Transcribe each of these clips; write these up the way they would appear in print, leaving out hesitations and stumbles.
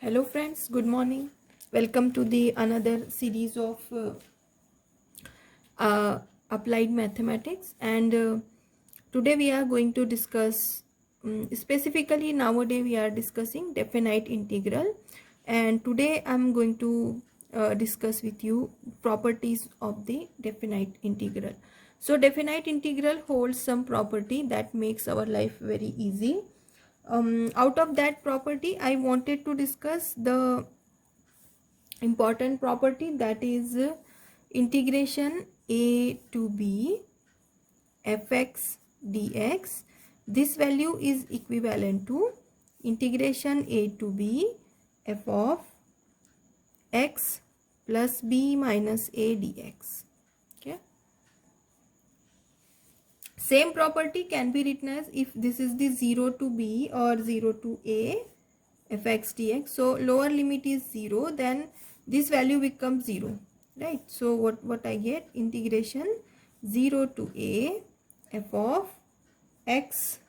Hello friends, good morning. Welcome to the another series of applied mathematics, and today we are going to discuss specifically nowadays we are discussing definite integral, and today I'm going to discuss with you properties of the definite integral. So definite integral holds some property that makes our life very easy. Out of that property I wanted to discuss the important property, that is integration a to b fx dx. This value is equivalent to integration a to b f of x plus b minus a dx. Okay, same property can be written as if this is the 0 to b or 0 to a fx dx. So lower limit is 0, then this value becomes 0, right? So what I get, integration 0 to a f of x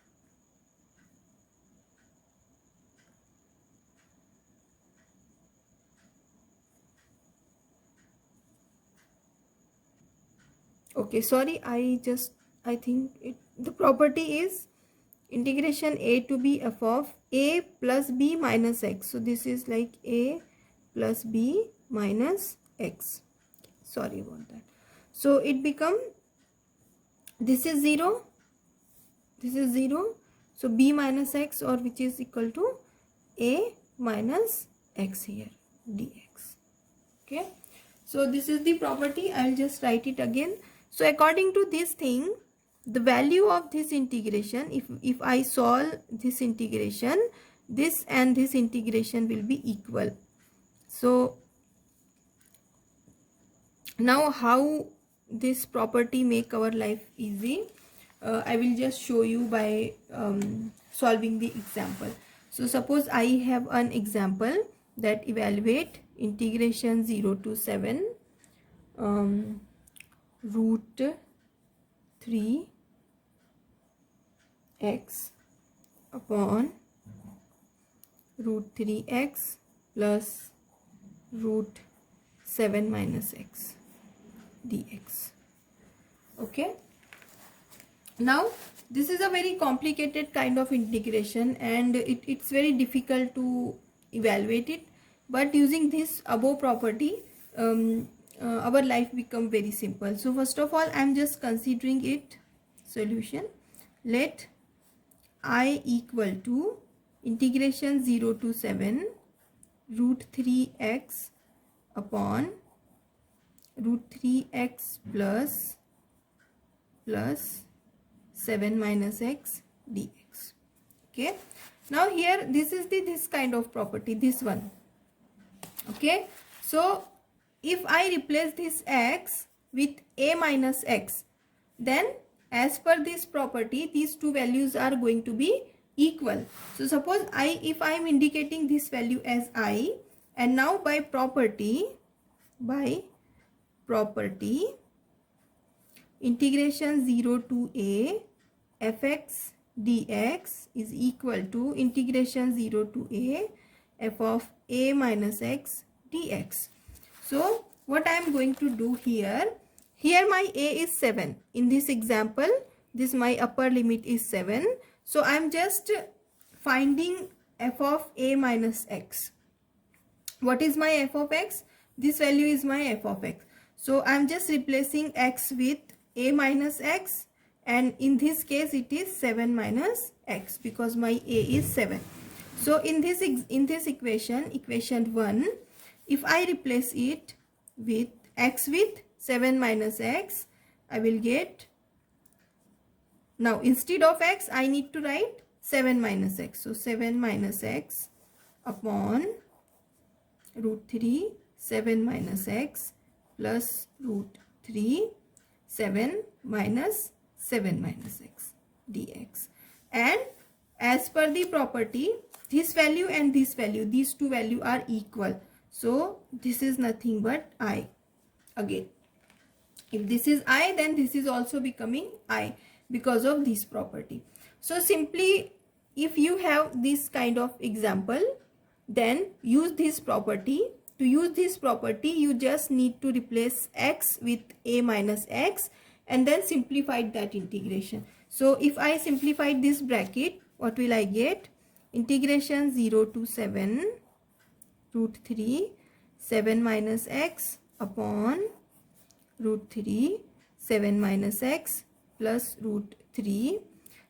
okay, sorry, I think the property is integration a to b f of a plus b minus x. So this is like a plus b minus x. Sorry about that. So it become, this is 0, this is 0, so b minus x, or which is equal to a minus x here dx. Okay, so this is the property. I'll just write it again. So according to this thing, the value of this integration, if I solve this integration, this and this integration will be equal. So now how this property make our life easy, I will just show you by solving the example. So suppose I have an example that evaluate integration 0 to 7 root 3 x upon root 3x plus root 7 minus x dx. Okay, now this is a very complicated kind of integration, and it's very difficult to evaluate it, but using this above property our life become very simple. So first of all, I'm just considering it solution. Let I equal to integration 0 to 7 root 3x upon root 3x plus 7 minus x dx. Okay, now here this is this kind of property, this one. Okay, so if I replace this x with a minus x, then as per this property these two values are going to be equal. So suppose if I am indicating this value as I, and now by property integration 0 to a fx dx is equal to integration 0 to a f of a minus x dx. So what I am going to do here my a is 7. In this example, this my upper limit is 7. So I am just finding f of a minus x. What is my f of x? This value is my f of x. So I am just replacing x with a minus x, and in this case it is 7 minus x because my a is 7. So in this equation 1, if I replace it with x with 7 minus x, I will get, now instead of x I need to write 7 minus x. So 7 minus x upon root 3 7 minus x plus root 3 7 minus 7 minus x dx. And as per the property, this value and this value, these two values are equal. So this is nothing but I. Again, if this is I, then this is also becoming I because of this property. So simply, if you have this kind of example, then use this property. To use this property, you just need to replace x with a minus x and then simplify that integration. So if I simplify this bracket, what will I get? Integration 0 to 7 root 3 7 minus x upon root 3 7 minus x plus root 3.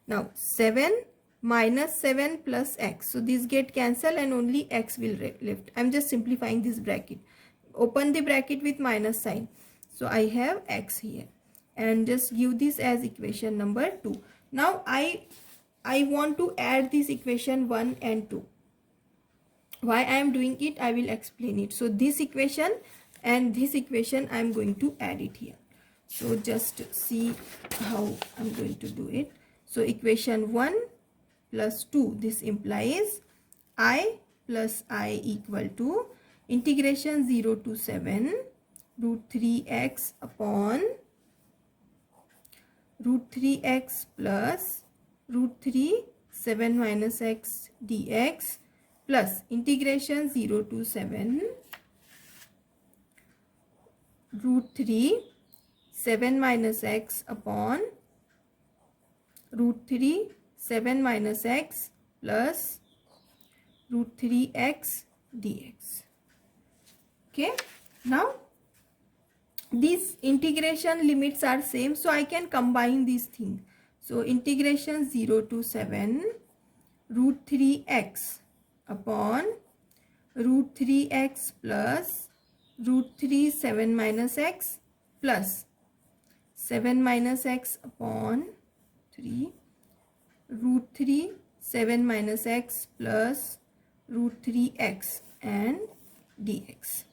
Now 7 minus 7 plus x. So these get cancelled and only x will left. I'm just simplifying this bracket. Open the bracket with minus sign. So I have x here. And just give this as equation number 2. Now I want to add this equation 1 and 2. Why I am doing it, I will explain it. So this equation and this equation I am going to add it here. So just see how I'm going to do it. So equation 1 plus 2, this implies I plus I equal to integration 0 to 7 root 3x upon root 3x plus root 3 7 minus x dx plus integration 0 to 7 root 3 7 minus x upon root 3 7 minus x plus root 3x dx. Okay, now these integration limits are same, so I can combine these things. So integration 0 to 7 root 3x upon root 3x plus root 3 7 minus x plus 7 minus x upon 3 root 3 7 minus x plus root 3x and dx.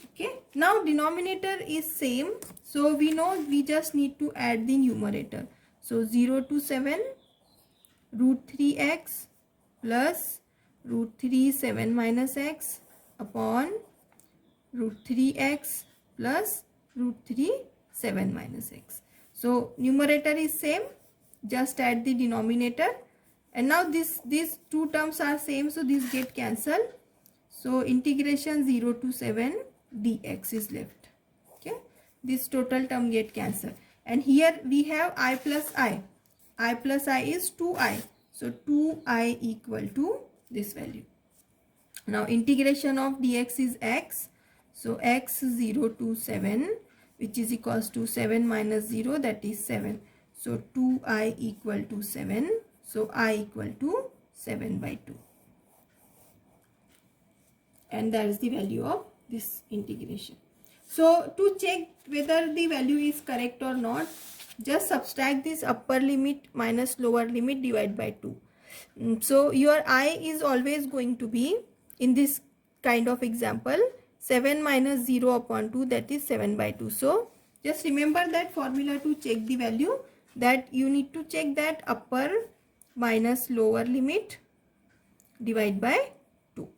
Okay, now denominator is same, so we know we just need to add the numerator. So 0 to 7 root 3x plus root 3 7 minus x upon root 3x plus root 3 7 minus x. So numerator is same, just add the denominator, and now these two terms are same, so these get cancelled. So integration 0 to 7 dx is left. Okay, this total term get cancelled, and here we have I plus I. I plus I is 2i, so 2i equal to this value. Now integration of dx is x, so x 0 to 7, which is equals to 7 minus 0, that is 7. So 2i equal to 7, so I equal to 7 by 2, and that is the value of this integration. So to check whether the value is correct or not, just subtract this upper limit minus lower limit, divide by 2. So your I is always going to be, in this kind of example, 7 minus 0 upon 2, that is 7 by 2. So just remember that formula to check the value, that you need to check that upper minus lower limit divide by 2.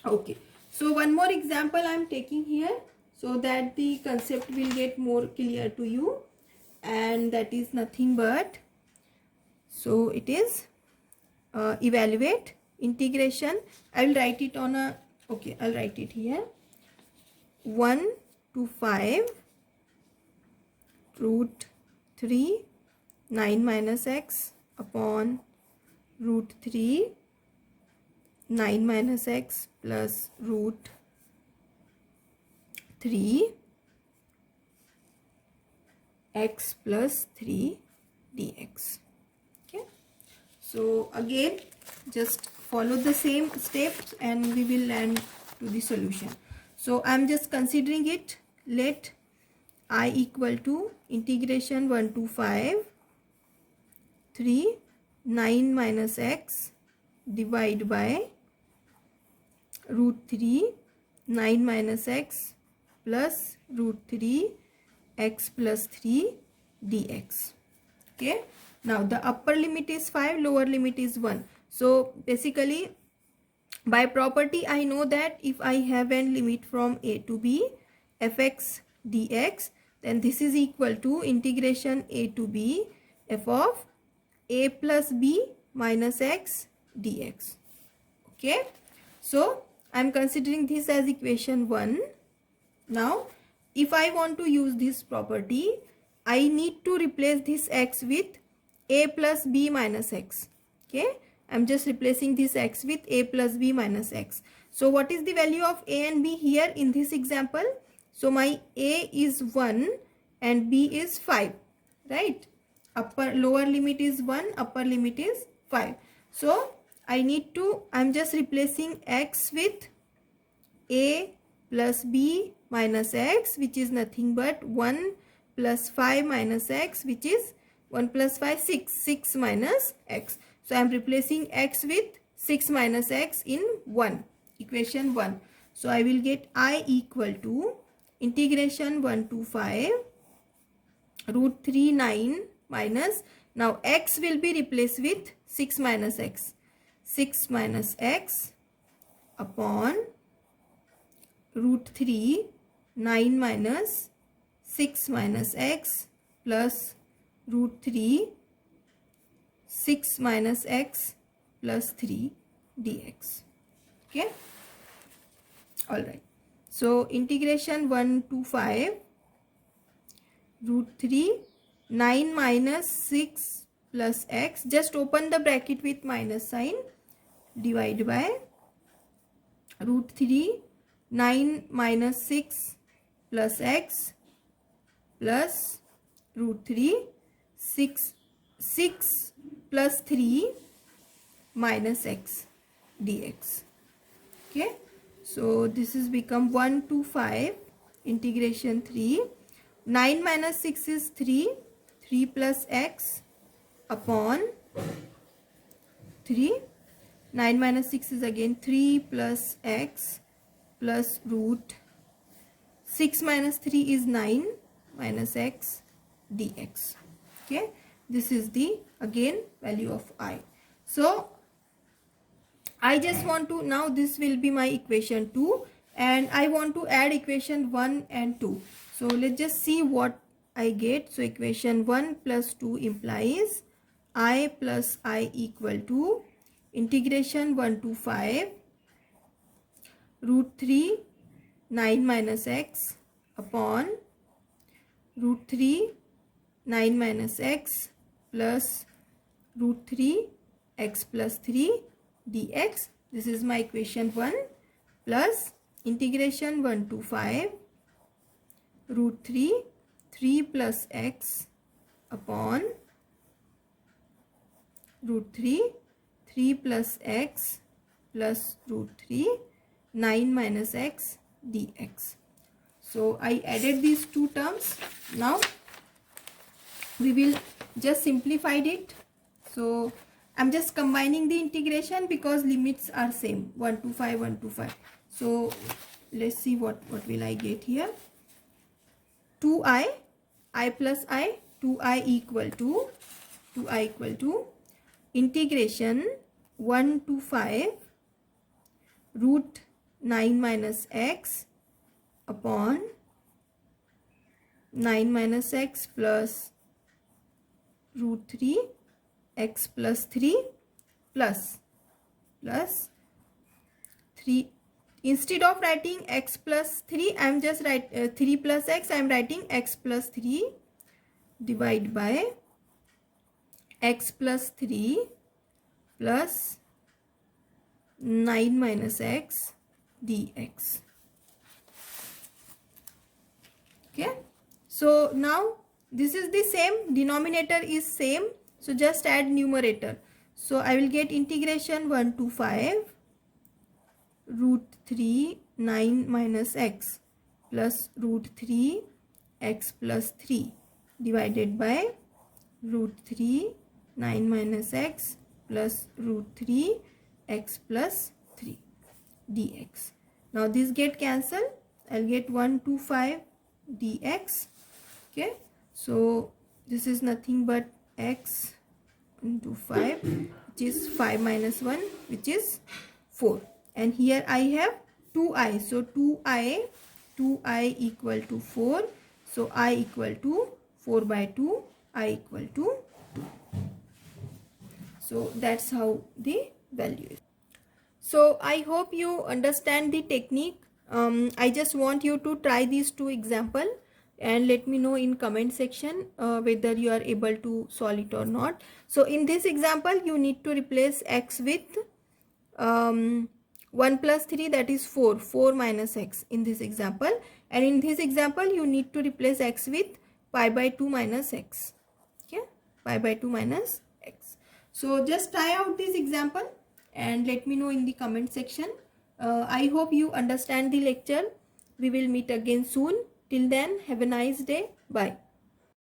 Okay, so one more example I am taking here so that the concept will get more clear to you, and that is nothing but, so it is evaluate integration. I will write it on a, okay, I'll write it here, 1 to 5 root 3 9 minus x upon root 3 9 minus x plus root 3 x plus 3 dx. Okay, so again just follow the same steps and we will land to the solution. So I am just considering it. Let I equal to integration 1 to 5 3 9 minus x divide by root 3 9 minus x plus root 3 x plus 3 dx. Okay, now the upper limit is 5, lower limit is 1. So basically by property I know that if I have a limit from a to b fx dx, then this is equal to integration a to b f of a plus b minus x dx. Okay, so I am considering this as equation 1. Now if I want to use this property, I need to replace this x with a plus b minus x. Okay, I'm just replacing this x with a plus b minus x. So what is the value of a and b here in this example? So my a is 1 and b is 5, right? Lower limit is 1, upper limit is 5. So I'm just replacing x with a plus b minus x, which is nothing but 1 plus 5 minus x, which is 1 plus 5, 6 minus x. So I am replacing x with 6 minus x in equation 1. So I will get I equal to integration 1 to 5 root 3 9 minus, now x will be replaced with 6 minus x. 6 minus x upon root 3 9 minus 6 minus x plus root 3 6 minus x plus 3 dx. Okay, all right. So integration 1 to 5 root 3 9 minus 6 plus x, just open the bracket with minus sign, divide by root 3 9 minus 6 plus x plus root 3 6 plus 3 minus x dx. Okay, so this is become 1 to 5 integration 3 9 minus 6 is 3 plus x upon 3 9 minus 6 is again 3 plus x plus root 6 minus 3 is 9 minus x dx. Okay, this is the again value of I. So I just want to, now this will be my equation 2 and I want to add equation 1 and 2. So let's just see what I get. So equation 1 plus 2 implies I plus I equal to integration 1 to 5 root 3 9 minus x upon root 3 9 minus x plus root 3 x plus 3 dx. This is my equation 1 plus integration 1 to 5 root 3 plus x upon root 3 plus x plus root 3 9 minus x dx. So I added these two terms. Now we will just simplify it. So I'm just combining the integration because limits are same, 1 to 5 1 to 5. So let's see what will I get here. 2i plus I 2i equal to integration 1 to 5 root 9 minus x upon 9 minus x plus root 3 x plus 3 plus 3. Instead of writing x plus 3, I am just write 3 plus x, I am writing x plus 3 divide by x plus 3 plus 9 minus x dx. Okay, so now this is the same, denominator is same, so just add numerator. So I will get integration 1 to 5 root 3 9 minus x plus root 3 x plus 3 divided by root 3 9 minus x plus root 3 x plus 3 dx. Now this get cancelled, I'll get 1 to 5 dx. Okay, so this is nothing but x into 5, which is 5 minus 1, which is 4. And here I have 2i. So 2i equal to 4. So I equal to 4 by 2, I equal to 2. So that's how the value. So I hope you understand the technique. I just want you to try these two example and let me know in comment section whether you are able to solve it or not. So in this example you need to replace x with 1 plus 3, that is 4 minus x in this example, and in this example you need to replace x with pi by 2 minus x. Okay, pi by 2 minus x. So just try out this example and let me know in the comment section. I hope you understand the lecture. We will meet again soon. Till then, have a nice day. Bye.